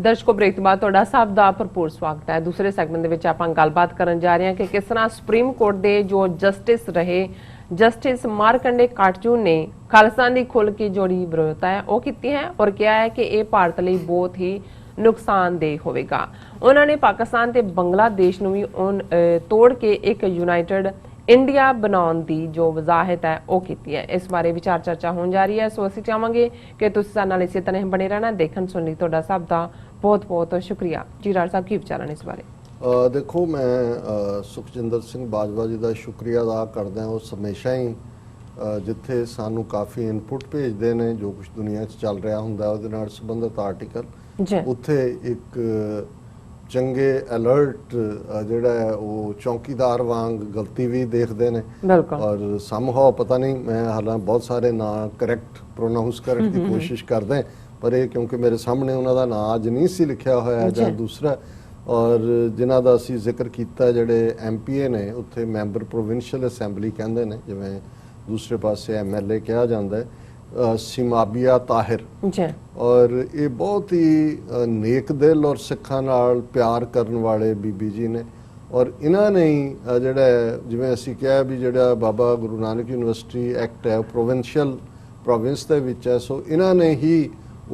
ਦਰਸ਼ਕੋ break ਤੋਂ ਬਾਅਦ ਤੁਹਾਡਾ ਸਭ ਦਾ ਭਰਪੂਰ ਸਵਾਗਤ ਹੈ। ਦੂਸਰੇ ਸੈਗਮੈਂਟ ਦੇ ਵਿੱਚ ਆਪਾਂ ਗੱਲਬਾਤ ਕਰਨ ਜਾ ਰਹੇ ਹਾਂ ਕਿ ਕਿਸ ਤਰ੍ਹਾਂ ਸੁਪਰੀਮ ਕੋਰਟ ਦੇ ਜੋ ਜਸਟਿਸ ਰਹੇ जस्टिस मारकंडे काटजू ने खालिस्तान की खुल की जोड़ी विरोधता है वो की है और क्या है कि यह भारत लिए बहुत ही नुकसानदेह होगा। उन्होंने पाकिस्तान ते बांग्लादेश नूं भी तोड़ के एक यूनाइटेड इंडिया बनाने की जो वजाहत है वो की है। इस बारे विचार चर्चा होने जा रही है। सो असीं चाहांगे कि तुसीं साडे नाल इसे तरह बने रहना। देखण सुन लई तुहाडा सब दा बहुत बहुत शुक्रिया। जी राज साहब की विचार ने इस बारे? देखो मैं सुखजिंदर सिंह बाजवा जी का शुक्रिया अदा करदा। उस हमेशा ही जिथे सानू काफ़ी इनपुट भेजते हैं जो कुछ दुनिया चल रहा होंदा उहदे नाल संबंधित आर्टिकल उत्थे एक चंगे अलर्ट जिहड़ा है वो चौकीदार वांग गलती भी देखते हैं और समहाउ पता नहीं मैं हालांकि बहुत सारे ना करैक्ट प्रोनाउंस करने की कोशिश करदा पर ये क्योंकि मेरे सामने उन्हां दा नाम अज नहीं सी लिखिया होया जां दूसरा और जिन्हां दा असीं जिक्र कीता जिहड़े MP ने उत्थे मैंबर प्रोविंशियल असैंबली कहंदे ने जिवें दूसरे पासे MLA कहा जाता है सिमाबिया ताहिर और ये बहुत ही नेक दिल और सिखां नाल प्यार करने वाले बीबी जी ने और इन्हां ने ही जिहड़ा जिवें असीं कहा भी जिहड़ा बाबा गुरु नानक यूनिवर्सिटी एक्ट है प्रोविंशियल प्रोविंस दे विच है सो इन्हां ने ही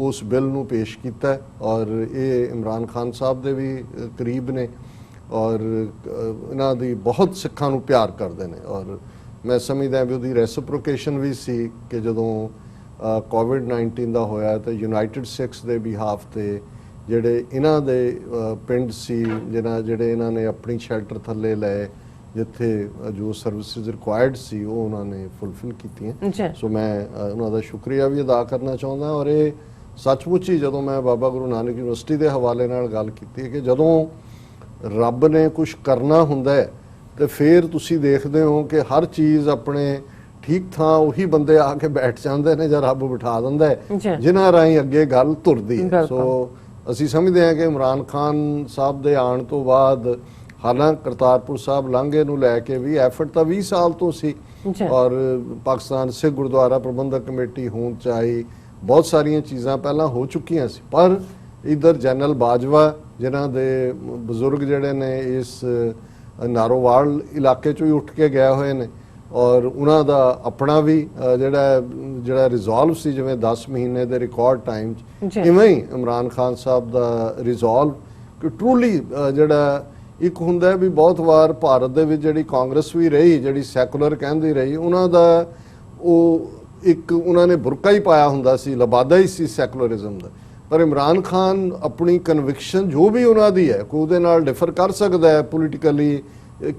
उस बिल नूं पेश किया और ये इमरान खान साहब दे भी करीब ने और इन्हां दी बहुत सिखां नूं प्यार करते हैं और मैं समझदा भी उहदी रेसिप्रोकेशन भी सी कि जदों कोविड-19 दा होया तो यूनाइटेड सिक्स दे बिहाफ ते जिहड़े इन्हां दे पिंड सी जिहड़े इन्हां ने अपनी शैल्टर थल्ले लए जिथे जो सर्विसिज रिक्वायर्ड सी वो उन्होंने फुलफिल कीतियां। सो मैं उन्हां दा शुक्रिया भी अदा करना चाहुंदा और ये सचमुच ही जदों मैं बाबा गुरु नानक यूनिवर्सिटी के हवाले नाल गल कीती है कि जदों रब ने कुछ करना हुंदा है तो फिर तुसी देखते हो कि हर चीज़ अपने ठीक थां उही बंदे आके बैठ जाते हैं जां रब बिठा दिंदा है जिन्हां राहीं अगे गल तुरदी है। सो असीं समझते हैं कि इमरान खान साहब दे आउण तो बाद हालांकि करतारपुर साहब लांघे नूं लैके भी एफर्ट तो 20 साल तो सी और पाकिस्तान सिख गुरुद्वारा प्रबंधक कमेटी होण चाही बहुत सारिया चीज़ां पहला हो चुकियां सी पर इधर जनरल बाजवा जिन्हां दे बजुर्ग जिहड़े ने इस नारोवाल इलाके चों ही उठ के गए हुए ने और उन्हां दा अपना भी जिहड़ा रिजॉल्व सी जिवें 10 महीने दे रिकॉर्ड टाइम इवें ही इमरान खान साहब दा रिजॉल्व कि ट्रूली जिहड़ा एक हुंदा भी बहुत वार भारत दे विच जिहड़ी कांग्रेस भी रही जिहड़ी सैकुलर कहंदी रही उन्हां दा ਉਹ एक उन्होंने बुरका ही पाया हुंदा सी लबादा ही सी सैकुलरिज्म दा पर इमरान खान अपनी कन्विक्शन जो भी उन्होंने है कोई उहदे नाल डिफर कर सकता है पोलिटिकली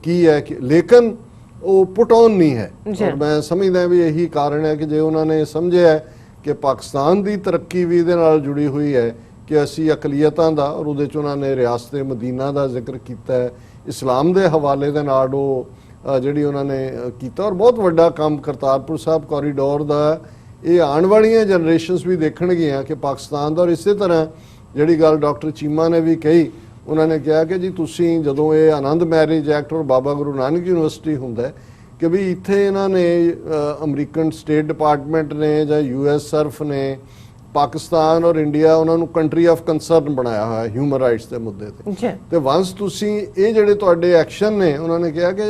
की है लेकिन वो पुट ऑन नहीं है और मैं समझदा भी यही कारण है कि जो उन्होंने समझे है कि पाकिस्तान की तरक्की भी इहदे नाल जुड़ी हुई है कि असी अकलीयतां दा और उहदे च उन्होंने रियासत मदीना का जिक्र किया है इस्लाम के हवाले दे नाल जिहड़ी उन्होंने किया और बहुत वड्डा काम करतारपुर साहब कॉरीडोर का ये आने वाली जनरेशनस भी देखणगियां कि पाकिस्तान का और इस तरह जिहड़ी गल डॉक्टर चीमा ने भी कही उन्होंने कहा कि जी तुसीं जदों ये आनंद मैरिज एक्ट और बाबा गुरु नानक यूनिवर्सिटी हुंदा है कि भी इत्थे इन्हां ने अमरीकन स्टेट डिपार्टमेंट ने जां US सर्फ ने पाकिस्तान और इंडिया उन्होंने कंट्री ऑफ कंसर्न बनाया हुआ है ह्यूमन राइट्स के मुद्दे ते ते वंस तुसीं ये जिहड़े तुहाडे एक्शन ने उन्होंने कहा कि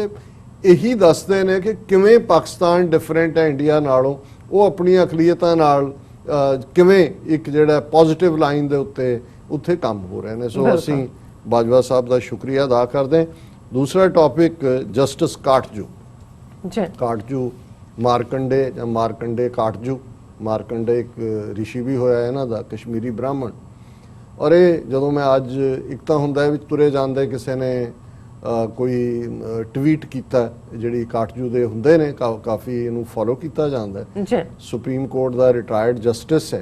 यही दसते हैं कि किवें पाकिस्तान डिफरेंट है इंडिया नालों वो अपनी अकलीयतां नाल किवें एक जिहड़ा पॉजिटिव लाइन दे उत्ते उत्थे काम हो रहे हैं। सो असीं बाजवा साहब का शुक्रिया अदा करते हैं। दूसरा टॉपिक जस्टिस काटजू मारकंडे या मारकंडे काटजू मारकंडे एक ऋषि भी होया इन्हां दा कश्मीरी ब्राह्मण और ये जदों मैं अज एक तो हुंदा है तुरे जांदे किसी ने कोई ट्वीट किया जिहड़ी काटजू दे हुंदे ने काफ़ी इनू फॉलो किया जाता है सुप्रीम कोर्ट का रिटायर्ड जस्टिस है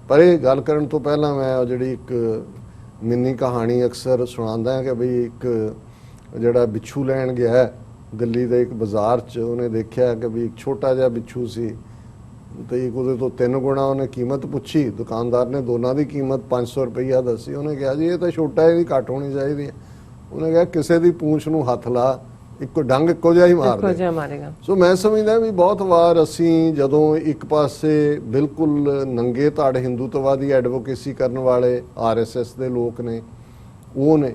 पर यह गल करन तो पहला मैं जिहड़ी एक मिनी कहानी अक्सर सुणांदा कि बई एक जिहड़ा बिच्छू लैण गया है गली दे एक बाजार च उन्हें देखा कि भी एक छोटा जिहा बिच्छू सी तो एक उहदे तो 3 गुणा उन्हें कीमत पुछी दुकानदार ने दोनों की कीमत 500 रुपया दसी उन्हें कहा जी ये तो छोटा ही घट होनी चाहिए उन्हें कहा किसी की पूंछ नूं हथ ला ਇੱਕੋ ਡੰਗ ਇੱਕੋ ਜਿਹਾ ਹੀ ਮਾਰਦੇ। ਇੱਕੋ ਜਿਹਾ ਮਾਰੇਗਾ। ਸੋ ਮੈਂ ਸਮਝਦਾ ਵੀ ਬਹੁਤ ਵਾਰ ਅਸੀਂ ਜਦੋਂ ਇੱਕ ਪਾਸੇ ਬਿਲਕੁਲ ਨੰਗੇ ਧੜ ਹਿੰਦੂਤਵਾਦੀ ਐਡਵੋਕੇਸੀ ਕਰਨ ਵਾਲੇ RSS ਦੇ ਲੋਕ ਨੇ, ਉਹ ਨੇ,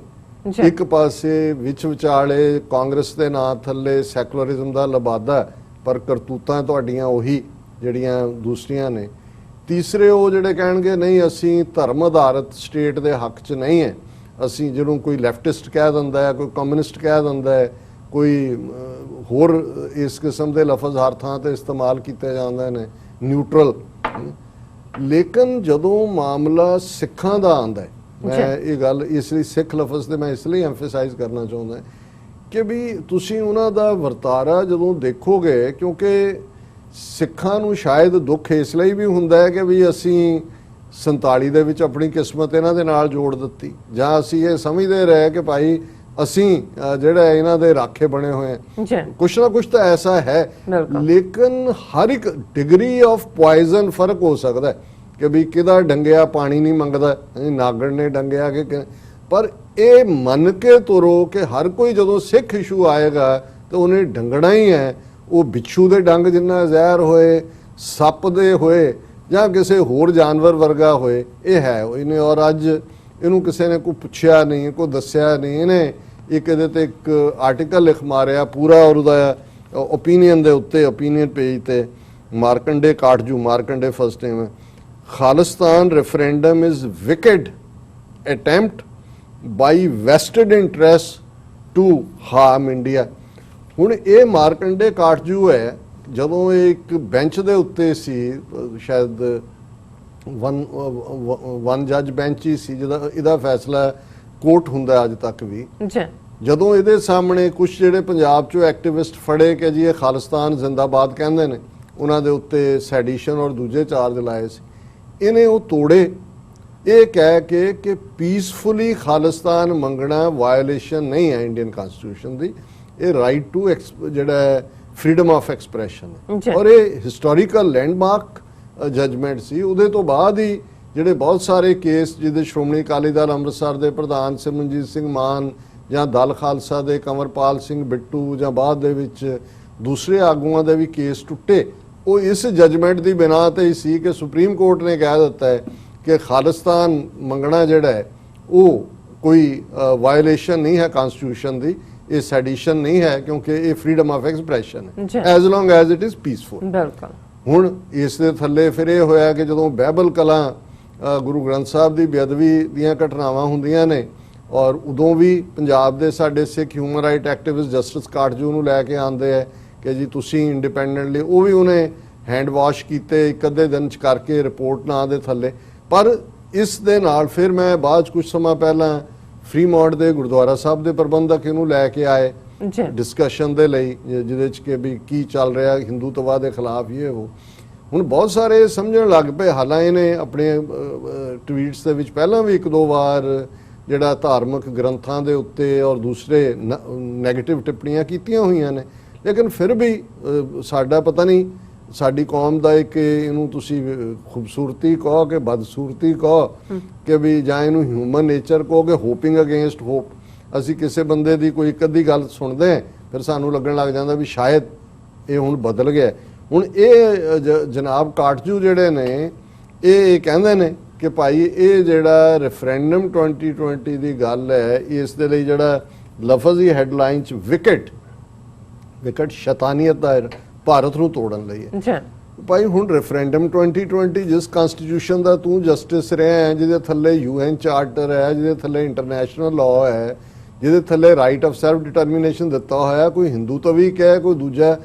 ਇੱਕ ਪਾਸੇ ਵਿੱਚ ਵਿਚਾਲੇ ਕਾਂਗਰਸ ਦੇ ਨਾਂ ਥੱਲੇ ਸੈਕੂਲਰਿਜ਼ਮ ਦਾ ਲਬਾਦਾ, ਪਰ ਕਰਤੂਤਾਂ ਤੁਹਾਡੀਆਂ ਉਹੀ ਜਿਹੜੀਆਂ ਦੂਸਰੀਆਂ ਨੇ। ਤੀਸਰੇ ਉਹ ਜਿਹੜੇ ਕਹਿਣਗੇ ਨਹੀਂ ਅਸੀਂ ਧਰਮ ਆਧਾਰਿਤ ਸਟੇਟ ਦੇ ਹੱਕ 'ਚ ਨਹੀਂ ਹੈ, ਅਸੀਂ ਜਿਹਨੂੰ ਕੋਈ ਲੈਫਟਿਸਟ ਕਹਿ ਦਿੰਦਾ ਹੈ, ਕੋਈ ਕਮਿਊਨਿਸਟ ਕਹਿ ਦਿੰਦਾ ਹੈ, ਕੋਈ ਹੋਰ ਇਸ ਕਿਸਮ ਦੇ ਲਫ਼ਜ਼ ਹਰ ਥਾਂ ਤੇ ਇਸਤੇਮਾਲ ਕੀਤੇ ਜਾਂਦੇ ਨੇ, ਨਿਊਟਰਲ। ਲੇਕਿਨ ਜਦੋਂ ਮਾਮਲਾ ਸਿੱਖਾਂ ਦਾ ਆਉਂਦਾ ਹੈ, ਮੈਂ ਇਹ ਗੱਲ ਇਸ ਲਈ ਸਿੱਖ ਲਫ਼ਜ਼ ਤੇ ਮੈਂ ਇਸ ਲਈ ਐਮਫੇਸਾਈਜ਼ ਕਰਨਾ ਚਾਹੁੰਦਾ ਕਿ ਵੀ ਤੁਸੀਂ ਉਹਨਾਂ ਦਾ ਵਰਤਾਰਾ ਜਦੋਂ ਦੇਖੋਗੇ, ਕਿਉਂਕਿ ਸਿੱਖਾਂ ਨੂੰ ਸ਼ਾਇਦ ਦੁੱਖ ਇਸ ਲਈ ਵੀ ਹੁੰਦਾ ਹੈ ਕਿ ਵੀ ਅਸੀਂ 47 ਦੇ ਵਿੱਚ ਆਪਣੀ ਕਿਸਮਤ ਇਹਨਾਂ ਦੇ ਨਾਲ ਜੋੜ ਦਿੱਤੀ, ਜਾਂ ਅਸੀਂ ਇਹ ਸਮਝਦੇ ਰਹੇ ਕਿ ਭਾਈ ਅਸੀਂ ਜਿਹੜਾ ਇਹਨਾਂ ਦੇ ਰਾਖੇ ਬਣੇ ਹੋਏ ਹਾਂ। ਕੁਛ ਨਾ ਕੁਛ ਤਾਂ ਐਸਾ ਹੈ, ਲੇਕਿਨ ਹਰ ਇੱਕ ਡਿਗਰੀ ਆਫ ਪੋਇਜ਼ਨ ਫਰਕ ਹੋ ਸਕਦਾ ਹੈ ਕਿ ਵੀ ਕਿਹਦਾ ਡੰਗਿਆ ਪਾਣੀ ਨਹੀਂ ਮੰਗਦਾ, ਨਾਗੜ ਨੇ ਡੰਗਿਆ ਕਿ, ਪਰ ਇਹ ਮੰਨ ਕੇ ਤੁਰੋ ਕਿ ਹਰ ਕੋਈ ਜਦੋਂ ਸਿੱਖ ਇਸ਼ੂ ਆਏਗਾ ਤਾਂ ਉਹਨੇ ਡੰਗਣਾ ਹੀ ਹੈ, ਉਹ ਬਿੱਛੂ ਦੇ ਡੰਗ ਜਿੰਨਾ ਜ਼ਹਿਰ ਹੋਏ, ਸੱਪ ਦੇ ਹੋਏ ਜਾਂ ਕਿਸੇ ਹੋਰ ਜਾਨਵਰ ਵਰਗਾ ਹੋਏ, ਇਹ ਹੈ ਇਹਨੇ। ਔਰ ਅੱਜ ਇਹਨੂੰ ਕਿਸੇ ਨੇ ਕੋਈ ਪੁੱਛਿਆ ਨਹੀਂ, ਕੋਈ ਦੱਸਿਆ ਨਹੀਂ, ਇਹਨੇ ਇੱਕ ਇਹਦੇ ਤੇ ਇੱਕ ਆਰਟੀਕਲ ਲਿਖ ਮਾਰਿਆ ਪੂਰਾ, ਔਰ ਉਹਦਾ ਓਪੀਨੀਅਨ ਦੇ ਉੱਤੇ, ਓਪੀਨੀਅਨ ਪੇਜ ਤੇ, ਮਾਰਕੰਡੇ ਕਾਟਜੂ, ਮਾਰਕੰਡੇ ਫਸਟ ਨੇਮ ਹੈ, Khalistan referendum is wicked attempt by vested interest to harm India। ਹੁਣ ਇਹ ਮਾਰਕੰਡੇ ਕਾਟਜੂ ਹੈ, ਜਦੋਂ ਇਹ ਇੱਕ ਬੈਂਚ ਦੇ ਉੱਤੇ ਸੀ, ਸ਼ਾਇਦ ਵਨ ਜੱਜ ਬੈਂਚ ਹੀ ਸੀ ਜਿਹਦਾ ਇਹਦਾ ਫੈਸਲਾ ਕੋਰਟ ਹੁੰਦਾ ਅੱਜ ਤੱਕ ਵੀ। ਜਦੋਂ ਇਹਦੇ ਸਾਹਮਣੇ ਕੁਝ ਜਿਹੜੇ ਪੰਜਾਬ ਚੋਂ ਐਕਟਿਵਿਸਟ ਫੜੇ ਕਿ ਜੀ ਇਹ ਖਾਲਿਸਤਾਨ ਜ਼ਿੰਦਾਬਾਦ ਕਹਿੰਦੇ ਨੇ, ਉਹਨਾਂ ਦੇ ਉੱਤੇ ਸੈਡੀਸ਼ਨ ਔਰ ਦੂਜੇ ਚਾਰਜ ਲਾਏ ਸੀ, ਇਹਨੇ ਉਹ ਤੋੜੇ, ਇਹ ਕਹਿ ਕੇ ਕਿ ਪੀਸਫੁਲੀ ਖਾਲਿਸਤਾਨ ਮੰਗਣਾ ਵਾਇਓਲੇਸ਼ਨ ਨਹੀਂ ਹੈ ਇੰਡੀਅਨ ਕਨਸਟੀਟਿਊਸ਼ਨ ਦੀ, ਇਹ ਰਾਈਟ ਟੂ ਜਿਹੜਾ ਫਰੀडम ਆਫ ਐਕਸਪ੍ਰੈਸ਼ਨ ਹੈ। ਔਰ ਇਹ ਹਿਸਟੋਰੀਕਲ ਲੈਂਡਮਾਰਕ ਜਜਮੈਂਟ ਸੀ। ਉਹਦੇ ਤੋਂ ਬਾਅਦ ਹੀ ਜਿਹੜੇ ਬਹੁਤ ਸਾਰੇ ਕੇਸ ਜਿਹਦੇ ਸ਼੍ਰੋਮਣੀ ਅਕਾਲੀ ਦਲ ਅੰਮ੍ਰਿਤਸਰ ਦੇ ਪ੍ਰਧਾਨ ਸਿਮਰਨਜੀਤ ਸਿੰਘ ਮਾਨ ਜਾਂ ਦਲ ਖਾਲਸਾ ਦੇ ਕੰਵਰਪਾਲ ਸਿੰਘ ਬਿੱਟੂ ਜਾਂ ਬਾਅਦ ਦੇ ਵਿੱਚ ਦੂਸਰੇ ਆਗੂਆਂ ਦੇ ਵੀ ਕੇਸ ਟੁੱਟੇ, ਉਹ ਇਸ ਜਜਮੈਂਟ ਦੀ ਬਿਨਾਂ ਤੇ ਹੀ ਸੀ ਕਿ ਸੁਪਰੀਮ ਕੋਰਟ ਨੇ ਕਹਿ ਦਿੱਤਾ ਹੈ ਕਿ ਖਾਲਿਸਤਾਨ ਮੰਗਣਾ ਜਿਹੜਾ ਹੈ ਉਹ ਕੋਈ ਵਾਇਓਲੇਸ਼ਨ ਨਹੀਂ ਹੈ ਕਨਸਟੀਟਿਊਸ਼ਨ ਦੀ, ਇਹ ਸੈਡੀਸ਼ਨ ਨਹੀਂ ਹੈ, ਕਿਉਂਕਿ ਇਹ ਫਰੀडम ਆਫ ਐਕਸਪ੍ਰੈਸ਼ਨ ਹੈ as long as it is peaceful. ਬਿਲਕੁਲ। ਹੁਣ ਇਸ ਦੇ ਥੱਲੇ ਫਿਰ ਇਹ ਹੋਇਆ ਕਿ ਜਦੋਂ ਬਹਿਬਲ ਕਲਾਂ ਗੁਰੂ ਗ੍ਰੰਥ ਸਾਹਿਬ ਦੀ ਬੇਅਦਬੀ ਦੀਆਂ ਘਟਨਾਵਾਂ ਹੁੰਦੀਆਂ ਨੇ, ਔਰ ਉਦੋਂ ਵੀ ਪੰਜਾਬ ਦੇ ਸਾਡੇ ਸਿੱਖ human right activist justice Katju ਨੂੰ ਲੈ ਕੇ ਆਉਂਦੇ ਹੈ ਕਿ ਜੀ ਤੁਸੀਂ ਇੰਡੀਪੈਂਡੈਂਟਲੀ, ਉਹ ਵੀ ਉਹਨੇ ਹੈਂਡ ਵਾਸ਼ ਕੀਤੇ ਇੱਕ ਅੱਧੇ ਦਿਨ 'ਚ ਕਰਕੇ ਰਿਪੋਰਟ ਨਾਂ ਦੇ ਥੱਲੇ। ਪਰ ਇਸ ਦੇ ਨਾਲ ਫਿਰ ਮੈਂ ਬਾਅਦ 'ਚ ਕੁਝ ਸਮਾਂ ਪਹਿਲਾਂ ਫਰੀਮੌਂਟ ਦੇ ਗੁਰਦੁਆਰਾ ਸਾਹਿਬ ਦੇ ਪ੍ਰਬੰਧਕ ਇਹਨੂੰ ਲੈ ਕੇ ਆਏ ਡਿਸਕਸ਼ਨ ਦੇ ਲਈ, ਜਿਹਦੇ 'ਚ ਕਿ ਵੀ ਕੀ ਚੱਲ ਰਿਹਾ ਹਿੰਦੂਤਵਾ ਦੇ ਖਿਲਾਫ ਇਹ ਉਹ। ਹੁਣ ਬਹੁਤ ਸਾਰੇ ਸਮਝਣ ਲੱਗ ਪਏ, ਹਾਲਾਂ ਇਹਨੇ ਆਪਣੇ ਟਵੀਟਸ ਦੇ ਵਿੱਚ ਪਹਿਲਾਂ ਵੀ ਇੱਕ ਦੋ ਵਾਰ ਜਿਹੜਾ ਧਾਰਮਿਕ ਗ੍ਰੰਥਾਂ ਦੇ ਉੱਤੇ ਔਰ ਦੂਸਰੇ ਨੈਗੇਟਿਵ ਟਿੱਪਣੀਆਂ ਕੀਤੀਆਂ ਹੋਈਆਂ ਨੇ, ਲੇਕਿਨ ਫਿਰ ਵੀ ਸਾਡਾ ਪਤਾ ਨਹੀਂ, ਸਾਡੀ ਕੌਮ ਦਾ ਇੱਕ ਇਹਨੂੰ ਤੁਸੀਂ ਖੂਬਸੂਰਤੀ ਕਹੋ ਕਿ ਬਦਸੂਰਤੀ ਕਹੋ ਕਿ ਵੀ ਜਾਂ ਇਹਨੂੰ ਹਿਊਮਨ ਨੇਚਰ ਕਹੋ ਕਿ ਹੋਪਿੰਗ ਅਗੇਂਸਟ ਹੋਪ, ਅਸੀਂ ਕਿਸੇ ਬੰਦੇ ਦੀ ਕੋਈ ਇੱਕ ਅੱਧੀ ਗੱਲ ਸੁਣਦੇ ਹਾਂ ਫਿਰ ਸਾਨੂੰ ਲੱਗਣ ਲੱਗ ਜਾਂਦਾ ਵੀ ਸ਼ਾਇਦ ਇਹ ਹੁਣ ਬਦਲ ਗਿਆ। ਹੁਣ ਇਹ ਜਨਾਬ ਕਾਟਜੂ ਜਿਹੜੇ ਨੇ ਇਹ ਕਹਿੰਦੇ ਨੇ ਕਿ ਭਾਈ ਇਹ ਜਿਹੜਾ ਰੈਫਰੈਂਡਮ 2020 ਦੀ ਗੱਲ ਹੈ, ਇਸ ਦੇ ਲਈ ਜਿਹੜਾ ਲਫ਼ਜ਼ ਹੀ ਹੈਡਲਾਈਨ 'ਚ ਵਿਕਟ ਸ਼ੈਤਾਨੀਅਤ ਦਾ ਭਾਰਤ ਨੂੰ ਤੋੜਨ ਲਈ ਹੈ। ਭਾਈ ਹੁਣ ਰੈਫਰੈਂਡਮ 2020 ਜਿਸ ਕਨਸਟੀਟਿਊਸ਼ਨ ਦਾ ਤੂੰ ਜਸਟਿਸ ਰਿਹਾ ਹੈ, ਜਿਹਦੇ ਥੱਲੇ UN ਚਾਰਟਰ ਹੈ, ਜਿਹਦੇ ਥੱਲੇ ਇੰਟਰਨੈਸ਼ਨਲ ਲਾਅ ਹੈ, ਜਿਹਦੇ ਥੱਲੇ ਰਾਈਟ ਆਫ ਸੈਲਫ ਡਿਟਰਮੀਨੇਸ਼ਨ ਦਿੱਤਾ ਹੋਇਆ, ਕੋਈ ਹਿੰਦੂ ਤਵੀ ਕਹੇ ਕੋਈ ਦੂਜਾ,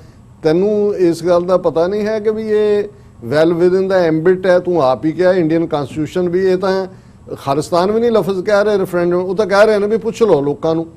ਤੈਨੂੰ ਇਸ ਗੱਲ ਦਾ ਪਤਾ ਨਹੀਂ ਹੈ ਕਿ ਵੀ ਇਹ ਵੈਲ ਵਿਦ ਇਨ ਦਾ ਐਂਬਿਟ ਹੈ। ਤੂੰ ਆਪ ਹੀ ਕਿਹਾ ਇੰਡੀਅਨ ਕਨਸਟੀਟਿਊਸ਼ਨ ਵੀ, ਇਹ ਤਾਂ ਖਾਲਿਸਤਾਨ ਵੀ ਨਹੀਂ ਲਫ਼ਜ਼ ਕਹਿ ਰਹੇ ਰੈਫਰੈਂਡਮ, ਉਹ ਤਾਂ ਕਹਿ ਰਹੇ ਨੇ ਵੀ ਪੁੱਛ ਲਓ ਲੋਕਾਂ ਨੂੰ।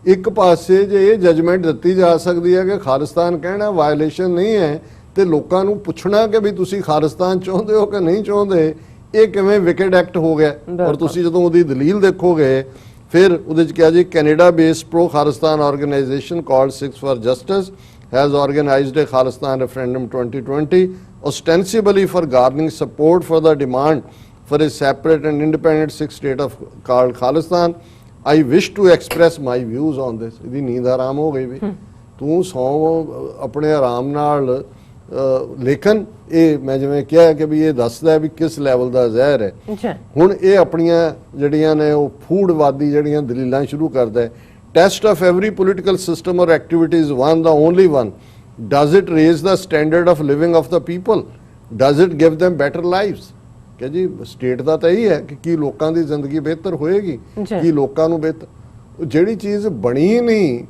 ਇੱਕ ਪਾਸੇ ਜੇ ਇਹ ਜਜਮੈਂਟ ਦਿੱਤੀ ਜਾ ਸਕਦੀ ਹੈ ਕਿ ਖਾਲਿਸਤਾਨ ਕਹਿਣਾ ਵਾਇਓਲੇਸ਼ਨ ਨਹੀਂ ਹੈ, ਤੇ ਲੋਕਾਂ ਨੂੰ ਪੁੱਛਣਾ ਕਿ ਵੀ ਤੁਸੀਂ ਖਾਲਿਸਤਾਨ ਚਾਹੁੰਦੇ ਹੋ ਕਿ ਨਹੀਂ ਚਾਹੁੰਦੇ, ਇਹ ਕਿਵੇਂ ਵਿਕਟ ਐਕਟ ਹੋ ਗਿਆ। ਔਰ ਤੁਸੀਂ ਜਦੋਂ ਉਹਦੀ ਦਲੀਲ ਦੇਖੋਗੇ ਫਿਰ ਉਹਦੇ 'ਚ ਕਿਹਾ ਜੀ Canada based pro Khalistan organisation called Sikhs for Justice has organized a Khalistan referendum 2020 ostensibly for garnering support for the demand for a separate and independent Sikh state of called Khalistan. I wish to express my views on this. ਇਹਦੀ ਨੀਂਦ ਆਰਾਮ ਹੋ ਗਈ ਵੀ ਤੂੰ ਸੌਂ ਆਪਣੇ ਆਰਾਮ ਨਾਲ। ਲੇਕਿਨ ਇਹ ਮੈਂ ਜਿਵੇਂ ਕਿਹਾ ਕਿ ਵੀ ਇਹ ਦੱਸਦਾ ਵੀ ਕਿਸ ਲੈਵਲ ਦਾ ਜ਼ਹਿਰ ਹੈ। ਹੁਣ ਇਹ ਆਪਣੀਆਂ ਜਿਹੜੀਆਂ ਨੇ ਉਹ ਫੂਡਵਾਦੀ ਜਿਹੜੀਆਂ ਦਲੀਲਾਂ ਸ਼ੁਰੂ ਕਰਦਾ ਹੈ। Test of every political system or activity is one the only one, does it raise the standard of living of the people, does it give them better lives. ਕਿ ਜੀ ਸਟੇਟ ਦਾ ਤਾਂ ਇਹੀ ਹੈ ਕਿ ਕੀ ਲੋਕਾਂ ਦੀ ਜ਼ਿੰਦਗੀ ਬਿਹਤਰ ਹੋਏਗੀ, ਕੀ ਲੋਕਾਂ ਨੂੰ ਬਿਹਤਰ। ਜਿਹੜੀ ਚੀਜ਼ ਬਣੀ ਨਹੀਂ,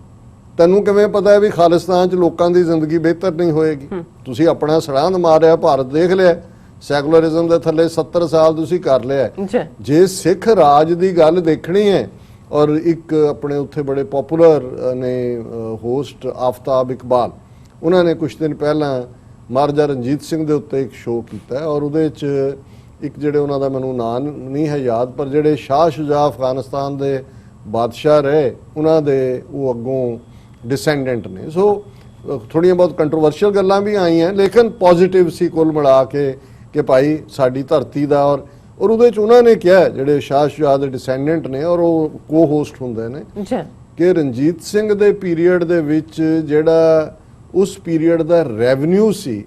ਤੈਨੂੰ ਕਿਵੇਂ ਪਤਾ ਹੈ ਵੀ ਖਾਲਿਸਤਾਨ 'ਚ ਲੋਕਾਂ ਦੀ ਜ਼ਿੰਦਗੀ ਬਿਹਤਰ ਨਹੀਂ ਹੋਏਗੀ? ਤੁਸੀਂ ਆਪਣਾ ਸੜਾਂਦ ਮਾਰਿਆ, ਭਾਰਤ ਦੇਖ ਲਿਆ, ਸੈਕੂਲਰਿਜ਼ਮ ਦੇ ਥੱਲੇ 70 ਸਾਲ ਤੁਸੀਂ ਕਰ ਲਿਆ। ਜੇ ਸਿੱਖ ਰਾਜ ਦੀ ਗੱਲ ਦੇਖਣੀ ਹੈ, ਔਰ ਇੱਕ ਆਪਣੇ ਉੱਥੇ ਬੜੇ ਪਪੂਲਰ ਨੇ ਹੋਸਟ ਆਫਤਾਬ ਇਕਬਾਲ, ਉਹਨਾਂ ਨੇ ਕੁਝ ਦਿਨ ਪਹਿਲਾਂ ਮਹਾਰਾਜਾ ਰਣਜੀਤ ਸਿੰਘ ਦੇ ਉੱਤੇ ਇੱਕ ਸ਼ੋਅ ਕੀਤਾ ਔਰ ਉਹਦੇ 'ਚ ਇੱਕ ਜਿਹੜੇ ਉਹਨਾਂ ਦਾ ਮੈਨੂੰ ਨਾਂ ਨਹੀਂ ਹੈ ਯਾਦ, ਪਰ ਜਿਹੜੇ ਸ਼ਾਹ ਸ਼ੁਜਾ ਅਫਗਾਨਿਸਤਾਨ ਦੇ ਬਾਦਸ਼ਾਹ ਰਹੇ, ਉਹਨਾਂ ਦੇ ਉਹ ਅੱਗੋਂ ਡਿਸੈਂਡੈਂਟ ਨੇ। ਸੋ ਥੋੜ੍ਹੀਆਂ ਬਹੁਤ ਕੰਟਰੋਵਰਸ਼ੀਅਲ ਗੱਲਾਂ ਵੀ ਆਈਆਂ, ਲੇਕਿਨ ਪੋਜ਼ਿਟਿਵ ਸੀ ਕੁੱਲ ਮਿਲਾ ਕੇ ਕਿ ਭਾਈ ਸਾਡੀ ਧਰਤੀ ਦਾ। ਔਰ ਉਹਦੇ 'ਚ ਉਹਨਾਂ ਨੇ ਕਿਹਾ, ਜਿਹੜੇ ਸ਼ਾਹ ਸ਼ੁਜਾ ਦੇ ਡਿਸੈਂਡੈਂਟ ਨੇ ਔਰ ਉਹ ਕੋ ਹੋਸਟ ਹੁੰਦੇ ਨੇ, ਕਿ ਰਣਜੀਤ ਸਿੰਘ ਦੇ ਪੀਰੀਅਡ ਦੇ ਵਿੱਚ ਜਿਹੜਾ ਉਸ ਪੀਰੀਅਡ ਦਾ ਰੈਵਨਿਊ ਸੀ,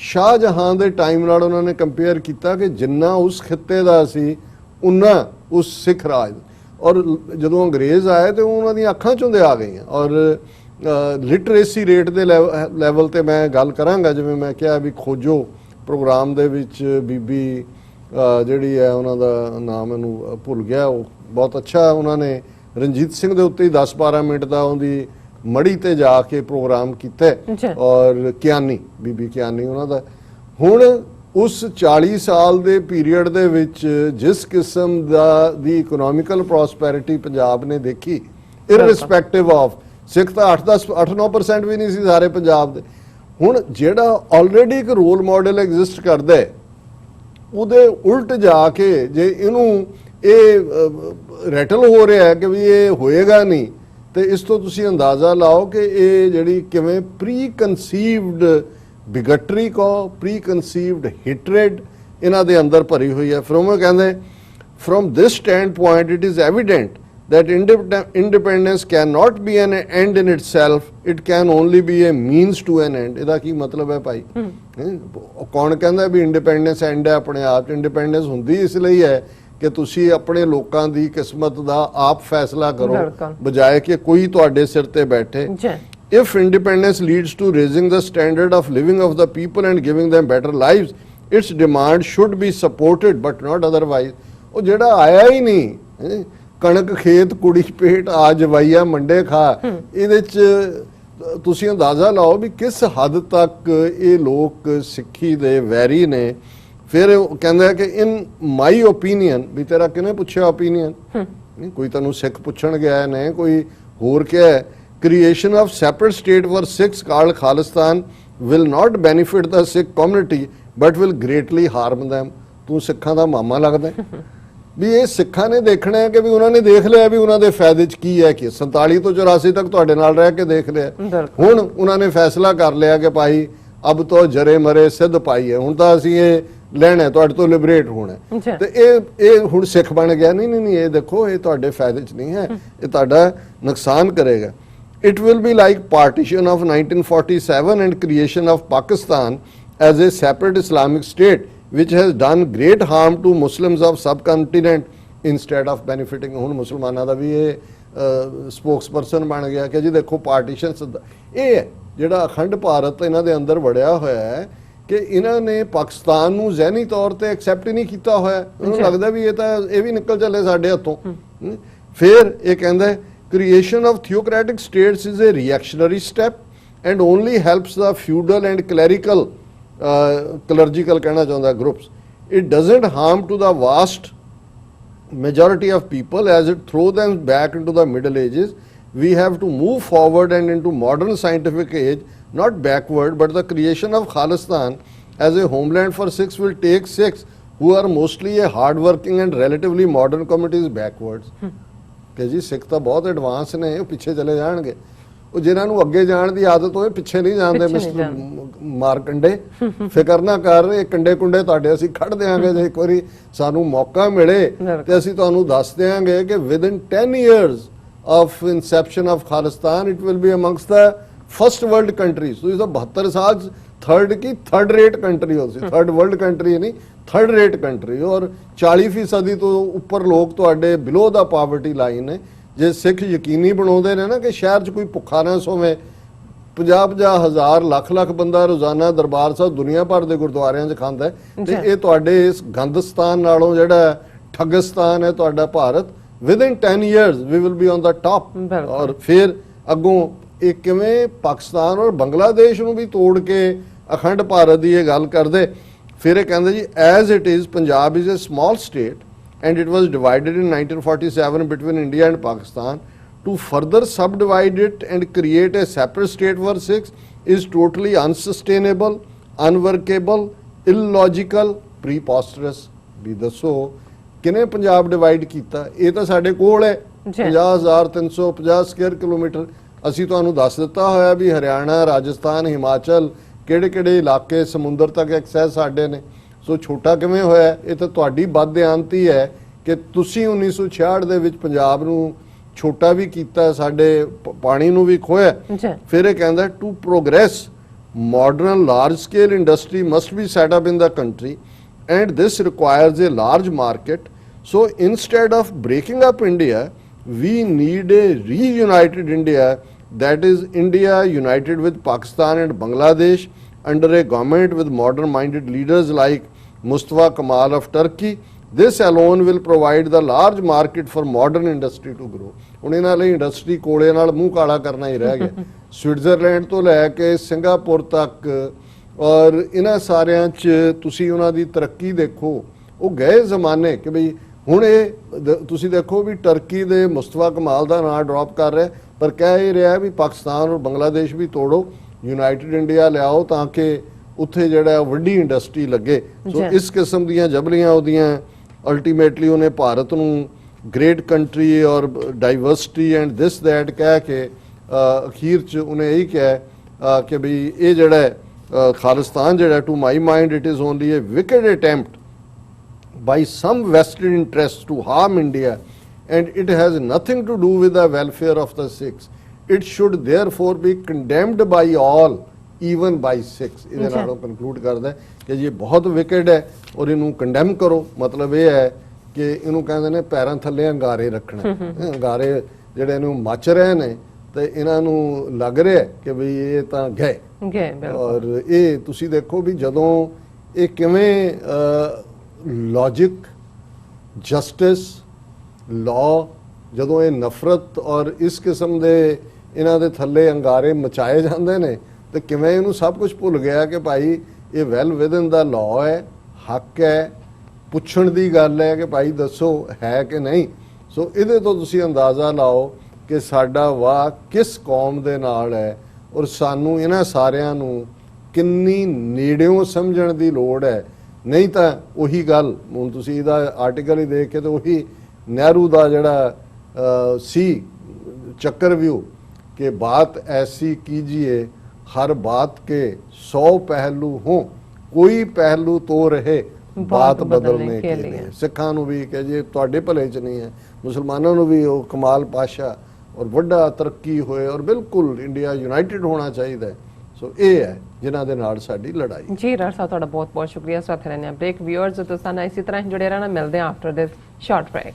ਸ਼ਾਹਜਹਾਂ ਦੇ ਟਾਈਮ ਨਾਲ ਉਹਨਾਂ ਨੇ ਕੰਪੇਅਰ ਕੀਤਾ ਕਿ ਜਿੰਨਾ ਉਸ ਖਿੱਤੇ ਦਾ ਸੀ ਉਨਾ ਉਸ ਸਿੱਖ ਰਾਜ। ਔਰ ਜਦੋਂ ਅੰਗਰੇਜ਼ ਆਏ ਤੇ ਉਹਨਾਂ ਦੀਆਂ ਅੱਖਾਂ ਚੋਂ ਦੇ ਆ ਗਈਆਂ। ਔਰ ਲਿਟਰੇਸੀ ਰੇਟ ਦੇ ਲੈਵਲ ਤੇ ਮੈਂ ਗੱਲ ਕਰਾਂਗਾ, ਜਿਵੇਂ ਮੈਂ ਕਿਹਾ ਵੀ ਖੋਜੋ ਪ੍ਰੋਗਰਾਮ ਦੇ ਵਿੱਚ ਬੀਬੀ ਜਿਹੜੀ ਹੈ ਉਹਨਾਂ ਦਾ ਨਾਮ ਮੈਨੂੰ ਭੁੱਲ ਗਿਆ, ਉਹ ਬਹੁਤ ਅੱਛਾ ਉਹਨਾਂ ਨੇ ਰਣਜੀਤ ਸਿੰਘ ਦੇ ਉੱਤੇ ਹੀ 10-12 ਮਿੰਟ ਦਾ ਉਹਦੀ ਮੜੀ ਤੇ ਜਾ ਕੇ ਪ੍ਰੋਗਰਾਮ ਕੀਤਾ। ਔਰ ਕਿਆਨੀ, ਬੀਬੀ ਕਿਆਨੀ ਉਹਨਾਂ ਦਾ। ਹੁਣ ਉਸ 40 ਸਾਲ ਦੇ ਪੀਰੀਅਡ ਦੇ ਵਿੱਚ ਜਿਸ ਕਿਸਮ ਦੀ ਇਕਨੋਮਿਕਲ ਪ੍ਰੋਸਪੈਰਿਟੀ ਪੰਜਾਬ ਨੇ ਦੇਖੀ, ਇਰਰਿਸਪੈਕਟਿਵ ਆਫ ਸਿੱਖ ਤਾਂ 8-9% ਵੀ ਨਹੀਂ ਸੀ ਸਾਰੇ ਪੰਜਾਬ ਦੇ। ਹੁਣ ਜਿਹੜਾ ਆਲਰੇਡੀ ਇੱਕ ਰੋਲ ਮਾਡਲ ਐਗਜ਼ਿਸਟ ਕਰਦਾ ਹੈ, ਉਹਦੇ ਉਲਟ ਜਾ ਕੇ ਜੇ ਇਹਨੂੰ ਇਹ ਰੈਟਲ ਹੋ ਰਿਹਾ ਹੈ ਕਿ ਵੀ ਇਹ ਹੋਏਗਾ ਨਹੀਂ, ਤੇ ਇਸ ਤੋਂ ਤੁਸੀਂ ਅੰਦਾਜ਼ਾ ਲਾਓ ਕਿ ਇਹ ਜਿਹੜੀ ਕਿਵੇਂ ਪ੍ਰੀ ਕਨਸੀਵਡ ਬਿਗਟਰੀ ਕੋ, ਪ੍ਰੀ ਕਨਸੀਵਡ ਹਿਟਰੇਡ ਇਹਨਾਂ ਦੇ ਅੰਦਰ ਭਰੀ ਹੋਈ ਹੈ। ਫਰੋਮੋ ਕਹਿੰਦੇ, from this stand point it is evident that independence cannot be an end in itself, it can only be a means to an end। ਇਹਦਾ ਕੀ ਮਤਲਬ ਹੈ ਭਾਈ? ਕੌਣ ਕਹਿੰਦਾ ਵੀ ਇੰਡੀਪੈਂਡੈਂਸ ਐਂਡ ਹੈ ਆਪਣੇ ਆਪ? ਇੰਡੀਪੈਂਡੈਂਸ ਹੁੰਦੀ ਇਸ ਲਈ ਹੈ ਕਿ ਤੁਸੀਂ ਆਪਣੇ ਲੋਕਾਂ ਦੀ ਕਿਸਮਤ ਦਾ ਆਪ ਫੈਸਲਾ ਕਰੋ, ਬਜਾਏ ਕਿ ਕੋਈ ਤੁਹਾਡੇ ਸਿਰ ਤੇ ਬੈਠੇ। If independence leads to raising the standard of living of the people and giving them better lives, its demand should be supported but not otherwise। ਉਹ ਜਿਹੜਾ ਆਇਆ ਹੀ ਨਹੀਂ, ਕਣਕ ਖੇਤ ਕੁੜੀ ਪੇਟ ਆ ਜਵਾਈਆ ਮੰਡੇ ਖਾ, ਇਹਦੇ 'ਚ ਤੁਸੀਂ ਅੰਦਾਜ਼ਾ ਲਾਓ ਵੀ ਕਿਸ ਹੱਦ ਤੱਕ ਇਹ ਲੋਕ ਸਿੱਖੀ ਦੇ ਵੈਰੀ ਨੇ। ਫਿਰ ਉਹ ਕਹਿੰਦਾ ਕਿ ਇਨ ਮਾਈ ਓਪੀਨੀਅਨ, ਵੀ ਤੇਰਾ ਕਿਹਨੇ ਪੁੱਛਿਆ ਓਪੀਨੀਅਨ? ਕੋਈ ਤੈਨੂੰ ਸਿੱਖ ਪੁੱਛਣ ਗਿਆ ਨੇ, ਕੋਈ ਹੋਰ ਕਿਹਾ? Creation of separate state for Sikhs called Khalistan will not benefit the Sikh community but will greatly harm them. ਤੂੰ ਸਿੱਖਾਂ ਦਾ ਮਾਮਾ ਲੱਗਦਾ ਵੀ ਇਹ ਸਿੱਖਾਂ ਨੇ ਦੇਖਣਾ ਹੈ ਕਿ ਵੀ ਉਹਨਾਂ ਨੇ ਦੇਖ ਲਿਆ ਵੀ ਉਹਨਾਂ ਦੇ ਫਾਇਦੇ 'ਚ ਕੀ ਹੈ। ਕਿ 47 ਤੋਂ 84 ਤੱਕ ਤੁਹਾਡੇ ਨਾਲ ਰਹਿ ਕੇ ਦੇਖ ਲਿਆ, ਹੁਣ ਉਹਨਾਂ ਨੇ ਫੈਸਲਾ ਕਰ ਲਿਆ ਕਿ ਭਾਈ ਅਬ ਤੋਂ ਜਰੇ ਮਰੇ ਸਿੱਧ ਪਾਈ ਹੈ, ਹੁਣ ਤਾਂ ਅਸੀਂ ਇਹ ਲੈਣਾ, ਤੁਹਾਡੇ ਤੋਂ ਲਿਬਰੇਟ ਹੋਣਾ। ਤੇ ਇਹ ਹੁਣ ਸਿੱਖ ਬਣ ਗਿਆ। ਨਹੀਂ, ਇਹ ਦੇਖੋ, ਇਹ ਤੁਹਾਡੇ ਫਾਇਦੇ 'ਚ ਨਹੀਂ ਹੈ, ਇਹ ਤੁਹਾਡਾ ਨੁਕਸਾਨ ਕਰੇਗਾ। It will be like partition of 1947 and creation of Pakistan as a separate Islamic state, which has done great harm to Muslims of subcontinent instead of benefiting। ਹੁਣ ਮੁਸਲਮਾਨਾਂ ਦਾ ਵੀ ਇਹ ਸਪੋਕਸਪਰਸਨ ਬਣ ਗਿਆ ਕਿ ਜੀ ਦੇਖੋ ਪਾਰਟੀਸ਼ਨ। ਇਹ ਹੈ ਜਿਹੜਾ ਅਖੰਡ ਭਾਰਤ ਇਹਨਾਂ ਦੇ ਅੰਦਰ ਵੜਿਆ ਹੋਇਆ ਹੈ ਕਿ ਇਹਨਾਂ ਨੇ ਪਾਕਿਸਤਾਨ ਨੂੰ ਜ਼ਹਿਨੀ ਤੌਰ ਤੇ ਐਕਸੈਪਟ ਹੀ ਨਹੀਂ ਕੀਤਾ ਹੋਇਆ। ਉਹਨੂੰ ਲੱਗਦਾ ਵੀ ਇਹ ਵੀ ਨਿਕਲ ਚੱਲੇ ਸਾਡੇ ਹੱਥੋਂ। ਫਿਰ ਇਹ ਕਹਿੰਦਾ creation of theocratic states is a reactionary step and only helps the feudal and clerical ਕਹਿਣਾ ਚਾਹੁੰਦਾ groups। It doesn't harm to the vast majority of people as it throw them back into the Middle Ages। We have to move forward and into modern scientific age, not backward। But the creation of Khalistan as a homeland for Sikhs will take Sikhs who are mostly a hard-working and relatively modern communities backwards। ਕਿ ਜੀ ਸਿੱਖ ਤਾਂ ਬਹੁਤ advance ਨੇ, ਉਹ ਪਿੱਛੇ ਚਲੇ ਜਾਣਗੇ। ਉਹ ਜਿਨ੍ਹਾਂ ਨੂੰ ਅੱਗੇ ਜਾਣ ਦੀ ਆਦਤ ਹੋਏ ਪਿੱਛੇ ਨਹੀਂ ਜਾਂਦੇ। ਮਿਸਟਰ ਮਾਰਕੰਡੇ ਫਿਕਰ ਨਾ ਕਰ, ਇਹ ਕੰਡੇ ਕੁੰਡੇ ਤੁਹਾਡੇ ਅਸੀਂ ਖੜ ਦਿਆਂਗੇ। ਜੇ ਇੱਕ ਵਾਰੀ ਸਾਨੂੰ ਮੌਕਾ ਮਿਲੇ ਤੇ ਅਸੀਂ ਤੁਹਾਨੂੰ ਦੱਸ ਦਿਆਂਗੇ ਕਿ within 10 years of inception of Khalistan it will be amongst the first world countries। ਤੁਸੀਂ ਤਾਂ 72 ਸਾਲ थर्ड रेट कंट्री हो सी, थर्ड वर्ल्ड कंट्री नहीं, थर्ड रेट कंट्री। और 40% तो उपर लोग तुहाडे बिलो दा पावर्टी लाइन है। जे सिख यकीनी बनाउंदे ने ना कि शहर च कोई भुखा ना सोवे, 50-50 हज़ार लख बंदा रोजाना दरबार साहब दुनिया भर के गुरुद्वारियां च खांदा है ते ये तुहाडे इस गंदस्तान नालों जिहड़ा ठगिस्तान है तुहाडा Bharat, within 10 years we will be on the top। और फिर अगों ਇਹ ਕਿਵੇਂ ਪਾਕਿਸਤਾਨ ਔਰ ਬੰਗਲਾਦੇਸ਼ ਨੂੰ ਵੀ ਤੋੜ ਕੇ ਅਖੰਡ ਭਾਰਤ ਦੀ ਇਹ ਗੱਲ ਕਰਦੇ। ਫਿਰ ਇਹ ਕਹਿੰਦੇ ਜੀ as it is Punjab is a small state and it was divided in 1947 between India and Pakistan to further subdivide it and create a separate state for Sikhs is totally unsustainable, unworkable, illogical, preposterous. ਵੀ ਦੱਸੋ ਕਿਨੇ Punjab divide ਕੀਤਾ? ਇਹ ਤਾਂ ਸਾਡੇ ਕੋਲ ਹੈ 50,350 square kilometre. ਅਸੀਂ ਤੁਹਾਨੂੰ ਦੱਸ ਦਿੱਤਾ ਹੋਇਆ ਵੀ ਹਰਿਆਣਾ, ਰਾਜਸਥਾਨ, ਹਿਮਾਚਲ ਕਿਹੜੇ ਇਲਾਕੇ ਸਮੁੰਦਰ ਤੱਕ ਐਕਸੈਸ ਸਾਡੇ ਨੇ। ਸੋ ਛੋਟਾ ਕਿਵੇਂ ਹੋਇਆ? ਇਹ ਤਾਂ ਤੁਹਾਡੀ ਬਦਦਿਆਨਤੀ ਹੈ ਕਿ ਤੁਸੀਂ 1966 ਦੇ ਵਿੱਚ ਪੰਜਾਬ ਨੂੰ ਛੋਟਾ ਵੀ ਕੀਤਾ, ਸਾਡੇ ਪਾਣੀ ਨੂੰ ਵੀ ਖੋਇਆ। ਫਿਰ ਇਹ ਕਹਿੰਦਾ to progress modern large scale industry must be set up in the country and this requires a large market. So instead of breaking up India, we need a reunited India, that is India united with Pakistan and Bangladesh under a government with modern minded leaders like Mustafa Kemal of Turkey. This alone will provide the large market for modern industry to grow। ਹੁਣ ਇਹਨਾਂ ਲਈ industry ਕੋਲੇ ਨਾਲ ਮੂੰਹ ਕਾਲਾ ਕਰਨਾ ਹੀ ਰਹਿ ਗਿਆ। ਸਵਿਟਜ਼ਰਲੈਂਡ ਤੋਂ ਲੈ ਕੇ ਸਿੰਗਾਪੁਰ ਤੱਕ ਔਰ ਇਹਨਾਂ ਸਾਰਿਆਂ 'ਚ ਤੁਸੀਂ ਉਹਨਾਂ ਦੀ ਤਰੱਕੀ ਦੇਖੋ। ਉਹ ਗਏ ਜ਼ਮਾਨੇ ਕਿ ਬਈ ਹੁਣ ਇਹ ਤੁਸੀਂ ਦੇਖੋ ਵੀ ਟਰਕੀ ਦੇ ਮੁਸਤਫਾ ਕਮਾਲ ਦਾ ਨਾਂ ਡ੍ਰੌਪ ਕਰ ਰਿਹਾ, ਪਰ ਕਹਿ ਇਹ ਰਿਹਾ ਵੀ ਪਾਕਿਸਤਾਨ ਔਰ ਬੰਗਲਾਦੇਸ਼ ਵੀ ਤੋੜੋ, ਯੂਨਾਈਟਿਡ ਇੰਡੀਆ ਲਿਆਓ ਤਾਂ ਕਿ ਉੱਥੇ ਜਿਹੜਾ ਵੱਡੀ ਇੰਡਸਟਰੀ ਲੱਗੇ। ਸੋ ਇਸ ਕਿਸਮ ਦੀਆਂ ਜਬਲੀਆਂ ਉਹਦੀਆਂ ਅਲਟੀਮੇਟਲੀ ਉਹਨੇ ਭਾਰਤ ਨੂੰ ਗ੍ਰੇਟ ਕੰਟਰੀ ਔਰ ਡਾਈਵਰਸਿਟੀ ਐਂਡ ਦਿਸ ਦੈਟ ਕਹਿ ਕੇ ਅਖੀਰ 'ਚ ਉਹਨੇ ਇਹੀ ਕਿਹਾ ਕਿ ਬਈ ਇਹ ਜਿਹੜਾ ਖਾਲਿਸਤਾਨ ਜਿਹੜਾ to my mind it is only a wicked attempt by some vested interests to harm India and it has nothing to do with the welfare of the Sikhs. It should therefore be condemned by all, even by Sikhs। ਇਹਦੇ ਨਾਲੋਂ conclude ਕਰਦਾ ਕਿ ਇਹ ਬਹੁਤ wicket ਹੈ ਔਰ ਇਹਨੂੰ condemn ਕਰੋ। ਮਤਲਬ ਇਹ ਹੈ ਕਿ ਇਹਨੂੰ ਕਹਿੰਦੇ ਨੇ ਪੈਰਾਂ ਥੱਲੇ ਅੰਗਾਰੇ ਰੱਖਣਾ। ਅੰਗਾਰੇ ਜਿਹੜੇ ਇਹਨੂੰ ਮੱਚ ਰਹੇ ਨੇ ਤੇ ਇਹਨਾਂ ਨੂੰ ਲੱਗ ਰਿਹਾ ਕਿ ਬਈ ਇਹ ਤਾਂ ਗਏ। ਔਰ ਇਹ ਤੁਸੀਂ ਦੇਖੋ ਵੀ ਜਦੋਂ ਇਹ ਕਿਵੇਂ ਲੌਜਿਕ, ਜਸਟਿਸ, ਲਾਅ, ਜਦੋਂ ਇਹ ਨਫ਼ਰਤ ਔਰ ਇਸ ਕਿਸਮ ਦੇ ਇਹਨਾਂ ਦੇ ਥੱਲੇ ਅੰਗਾਰੇ ਮਚਾਏ ਜਾਂਦੇ ਨੇ ਤੇ ਕਿਵੇਂ ਇਹਨੂੰ ਸਭ ਕੁਝ ਭੁੱਲ ਗਿਆ ਕਿ ਭਾਈ ਇਹ ਵੈਲ ਵਿਦਨ ਦਾ ਲਾਅ ਹੈ, ਹੱਕ ਹੈ, ਪੁੱਛਣ ਦੀ ਗੱਲ ਹੈ ਕਿ ਭਾਈ ਦੱਸੋ ਹੈ ਕਿ ਨਹੀਂ। ਸੋ ਇਹਦੇ ਤੋਂ ਤੁਸੀਂ ਅੰਦਾਜ਼ਾ ਲਾਓ ਕਿ ਸਾਡਾ ਵਾਹ ਕਿਸ ਕੌਮ ਦੇ ਨਾਲ ਹੈ ਔਰ ਸਾਨੂੰ ਇਹਨਾਂ ਸਾਰਿਆਂ ਨੂੰ ਕਿੰਨੀ ਨੇੜਿਓਂ ਸਮਝਣ ਦੀ ਲੋੜ ਹੈ। ਨਹੀਂ ਤਾਂ ਉਹੀ ਗੱਲ ਹੁਣ ਤੁਸੀਂ ਇਹਦਾ ਆਰਟੀਕਲ ਹੀ ਦੇਖ ਕੇ ਤੇ ਉਹੀ ਨਹਿਰੂ ਦਾ ਜਿਹੜਾ ਸੀ चक्रव्यूह कि बात ऐसी कीजिए हर बात के 100 पहलू हों, कोई पहलू तो रहे बात बदलने के लिए। सिखा भी कह जी तुहाडे भले च नहीं है, मुसलमानों भी वो कमाल पाशा और वड्डा तरक्की होए और बिल्कुल इंडिया यूनाइटेड होना चाहिए। सो ये है जिन्हां दे नाल साडी लड़ाई। जी राज साहब तुहाडा बहुत बहुत शुक्रिया। साथ रहने ब्रेक व्यूअर्स तो साना इसी तरह जुड़े रहना, मिलते हैं आफ्टर दिस शॉर्ट ब्रेक।